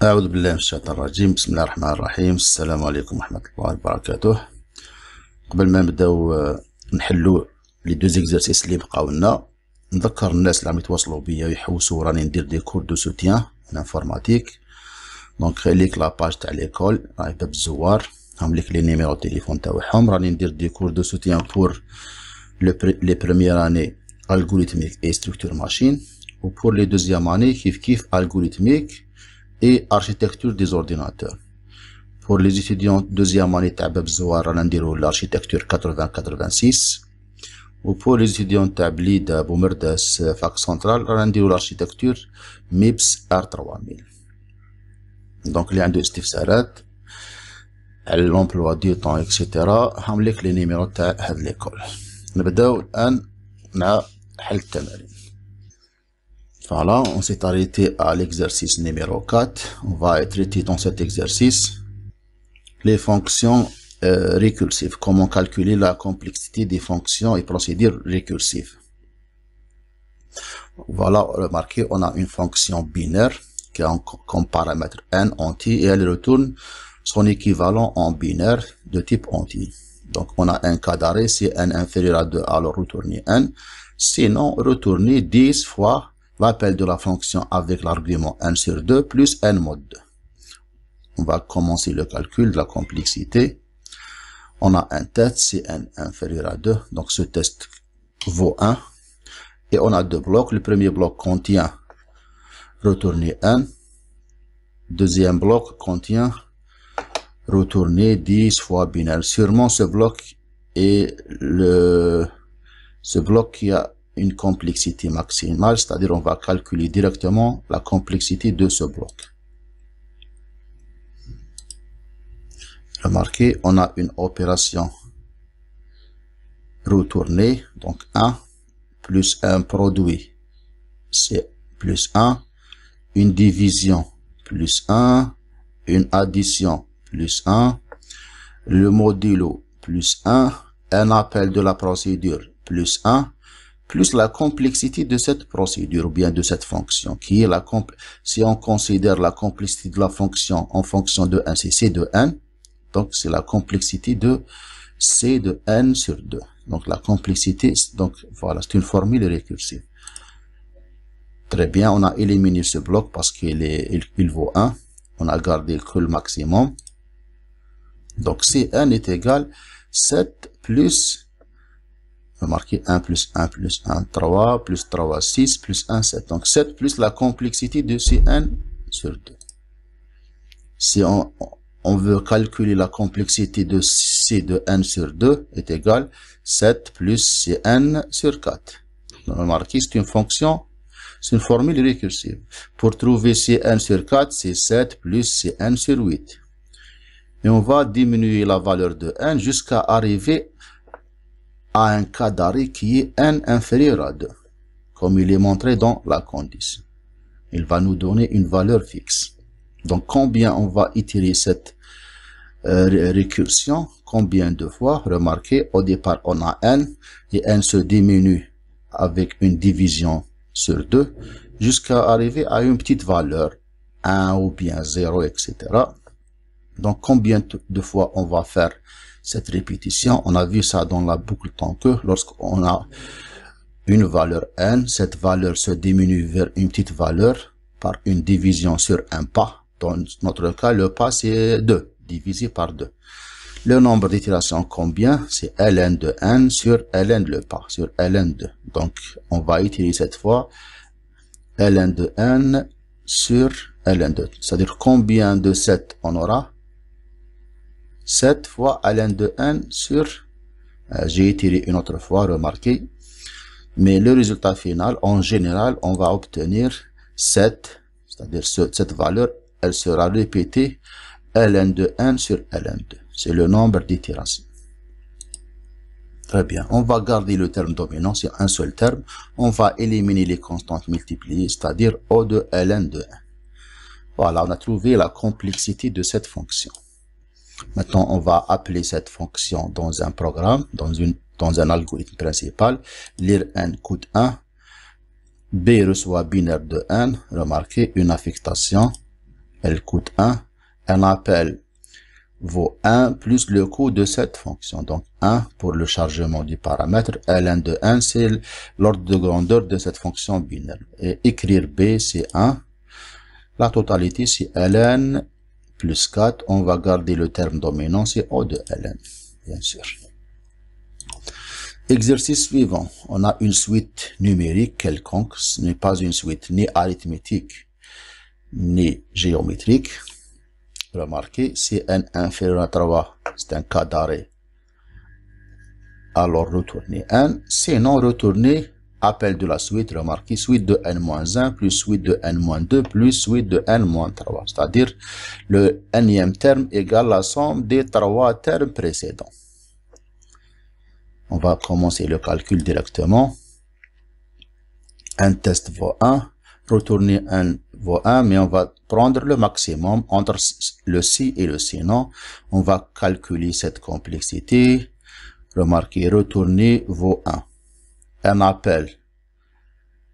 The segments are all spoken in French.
أعوذ بالله من الشيطان الرجيم. بسم الله الرحمن الرحيم. السلام عليكم ورحمة الله وبركاته. قبل ما نبداو نحلو لي دو زيكزارسيس اللي بقاو لنا، نذكر الناس اللي عم يتواصلوا بيا ويحوسوا راني ندير دي كور دو سوتيان انفورماتيك. دونك خليك لاباج تاع ليكول راهي باب الزوار، هم ليك لي نيميرو تليفون تاعهم. راني ندير دي كور دو سوتيان بور لي بروميير اني algorithmique et structure machine, ou pour les deuxième années kiff algorithmique et architecture des ordinateurs. Pour les étudiants deuxième année تاع باب الزوار رانا نديرو l'architecture 8086, ou pour les étudiants تاع بليد بومرداس فاك سنترال رانا نديرو l'architecture MIPS R3000. دونك اللي عنده استفسارات على l'emploi du temps اكسيتيرا هامليك لي نيميرو تاع هاد ليكول. نبداو الان مع حل التمارين. Voilà, on s'est arrêté à l'exercice numéro 4. On va traiter dans cet exercice les fonctions récursives. Comment calculer la complexité des fonctions et procédures récursives. Voilà, remarquez, on a une fonction binaire qui a comme paramètre n entier et elle retourne son équivalent en binaire de type entier. Donc, on a un cas d'arrêt, si n inférieur à 2, alors retournez n. Sinon, retournez 10 fois l'appel de la fonction avec l'argument n sur 2 plus n mod 2. On va commencer le calcul de la complexité. On a un test, si n inférieur à 2, donc ce test vaut 1. Et on a deux blocs. Le premier bloc contient retourner n. Deuxième bloc contient retourner 10 fois binaire. Sûrement ce bloc est ce bloc qui a une complexité maximale, c'est-à-dire on va calculer directement la complexité de ce bloc. Remarquez, on a une opération retournée, donc 1 plus un produit, c'est plus 1, une division plus 1, une addition plus 1, le modulo plus 1, un appel de la procédure plus 1, plus la complexité de cette procédure ou bien de cette fonction, qui est si on considère la complexité de la fonction en fonction de n, c'est c de n, donc c'est la complexité de c de n sur 2. Donc la complexité, donc voilà, c'est une formule récursive. Très bien, on a éliminé ce bloc parce qu'il vaut 1, on a gardé que le maximum. Donc Cn est égal 7 plus, remarquez 1 plus 1 plus 1, 3 plus 3, 6 plus 1, 7. Donc 7 plus la complexité de Cn sur 2. Si on veut calculer la complexité de C de n sur 2 est égal 7 plus Cn sur 4. Donc, remarquez, c'est une fonction, c'est une formule récursive. Pour trouver Cn sur 4, c'est 7 plus Cn sur 8. Et on va diminuer la valeur de n jusqu'à arriver à un cas d'arrêt qui est n inférieur à 2, comme il est montré dans la condition. Il va nous donner une valeur fixe. Donc, combien on va itérer cette récursion, combien de fois? Remarquez, au départ, on a n, et n se diminue avec une division sur 2, jusqu'à arriver à une petite valeur, 1 ou bien 0, etc. Donc, combien de fois on va faire cette répétition? On a vu ça dans la boucle tant que lorsqu'on a une valeur n, cette valeur se diminue vers une petite valeur par une division sur un pas. Dans notre cas, le pas c'est 2, divisé par 2. Le nombre d'itérations combien? C'est ln de n sur ln le pas, sur ln 2. Donc, on va itérer cette fois ln de n sur ln 2. C'est-à-dire combien de 7 on aura? 7 fois ln de n sur, j'ai étiré une autre fois, remarquez, mais le résultat final, en général, on va obtenir 7, c'est-à-dire cette valeur, elle sera répétée ln de n sur ln2, c'est le nombre d'itérations. Très bien, on va garder le terme dominant, c'est un seul terme, on va éliminer les constantes multipliées, c'est-à-dire O de ln de n. Voilà, on a trouvé la complexité de cette fonction. Maintenant, on va appeler cette fonction dans un programme, dans un algorithme principal. Lire n coûte 1. B reçoit binaire de n. Remarquez une affectation elle coûte 1. Un appel vaut 1 plus le coût de cette fonction. Donc 1 pour le chargement du paramètre. ln de 1, c'est l'ordre de grandeur de cette fonction binaire. Et écrire B, c'est 1. La totalité, c'est ln plus 4. On va garder le terme dominant, c'est O de ln, bien sûr. Exercice suivant. On a une suite numérique quelconque. Ce n'est pas une suite ni arithmétique, ni géométrique. Remarquez, si n inférieur à 3, c'est un cas d'arrêt. Alors retournez n. Sinon, retournez appel de la suite. Remarquez, suite de n-1 plus suite de n-2 plus suite de n-3. C'est-à-dire, le nème terme égale la somme des 3 termes précédents. On va commencer le calcul directement. Un test vaut 1. Retourner n vaut 1, mais on va prendre le maximum entre le si et le sinon. On va calculer cette complexité. Remarquez, retourner vaut 1. Un appel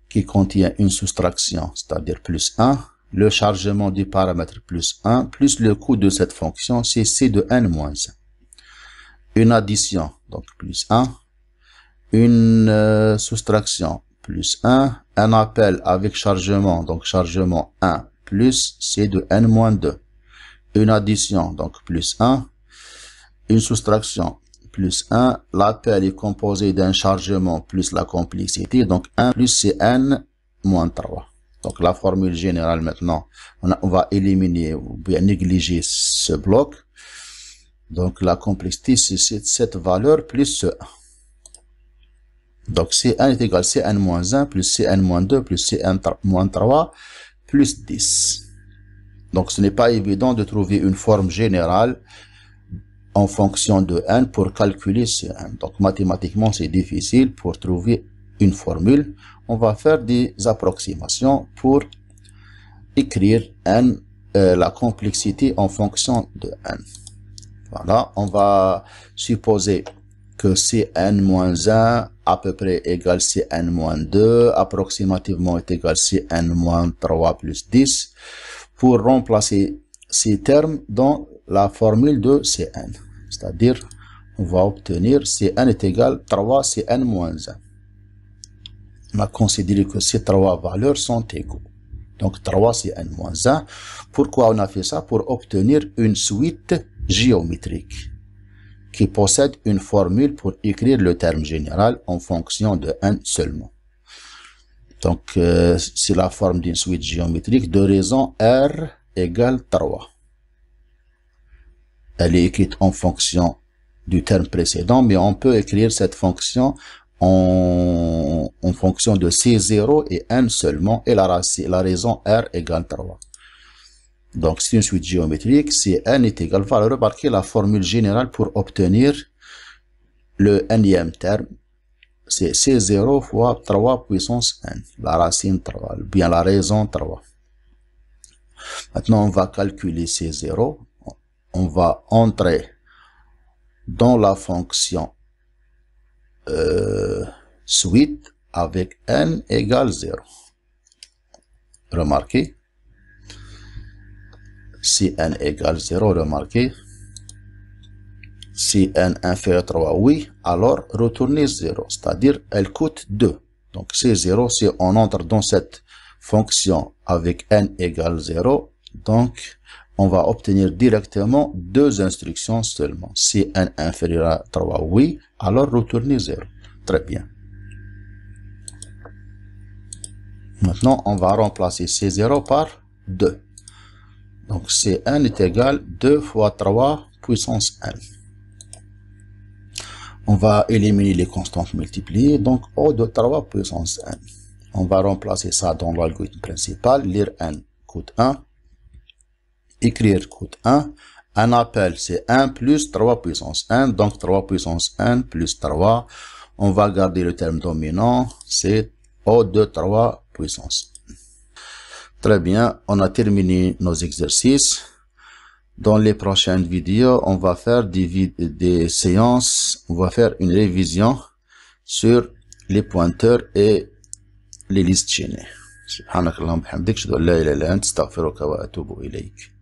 qui contient une soustraction, c'est-à-dire plus 1. Le chargement du paramètre plus 1, plus le coût de cette fonction, c'est c de n-1. Une addition, donc plus 1. Une soustraction, plus 1. Un appel avec chargement, donc chargement 1, plus c de n-2. Une addition, donc plus 1. Une soustraction, plus 1. L'appel est composé d'un chargement plus la complexité, donc 1 plus cn-3. Donc la formule générale maintenant, on va éliminer ou bien négliger ce bloc. Donc la complexité, c'est cette valeur plus ce 1. Donc Cn est égal à Cn-1 plus Cn-2 plus Cn-3 plus 10. Donc ce n'est pas évident de trouver une forme générale en fonction de n pour calculer ce n. Donc mathématiquement c'est difficile pour trouver une formule. On va faire des approximations pour écrire n, la complexité en fonction de n. Voilà, on va supposer que Cn-1 à peu près égale Cn-2, approximativement est égal Cn-3 plus 10, pour remplacer ces termes dans la formule de Cn. C'est-à-dire, on va obtenir Cn est égal 3 Cn-1. On a considéré que ces trois valeurs sont égaux. Donc 3 Cn-1. Pourquoi on a fait ça? Pour obtenir une suite géométrique qui possède une formule pour écrire le terme général en fonction de n seulement. Donc, c'est la forme d'une suite géométrique de raison R égale 3. Elle est écrite en fonction du terme précédent, mais on peut écrire cette fonction en fonction de C0 et n seulement, et la raison R égale 3. Donc, c'est une suite géométrique. Si n est égal, voilà, remarquez la formule générale pour obtenir le nème terme. C'est C0 fois 3 puissance n, la racine 3, bien la raison 3. Maintenant, on va calculer C0. On va entrer dans la fonction suite avec n égale 0. Remarquez. Si n égale 0, remarquez. Si n inférieur à 3, oui, alors retournez 0, c'est-à-dire elle coûte 2. Donc c'est 0, si on entre dans cette fonction avec n égale 0, donc on va obtenir directement deux instructions seulement. Si n inférieur à 3, oui, alors retournez 0. Très bien. Maintenant, on va remplacer C0 par 2. Donc, Cn est égal 2 fois 3 puissance n. On va éliminer les constantes multipliées, donc O de 3 puissance n. On va remplacer ça dans l'algorithme principal. Lire n coûte 1. Écrire coûte 1. Un appel, c'est 1 plus 3 puissance n, donc 3 puissance n plus 3. On va garder le terme dominant, c'est O de 3 puissance. Très bien, on a terminé nos exercices. Dans les prochaines vidéos, on va faire des séances, on va faire une révision sur les pointeurs et les listes chaînées. سبحانك اللهم وبحمدك أشهد أن لا إله إلا أنت أستغفرك وأتوب إليك.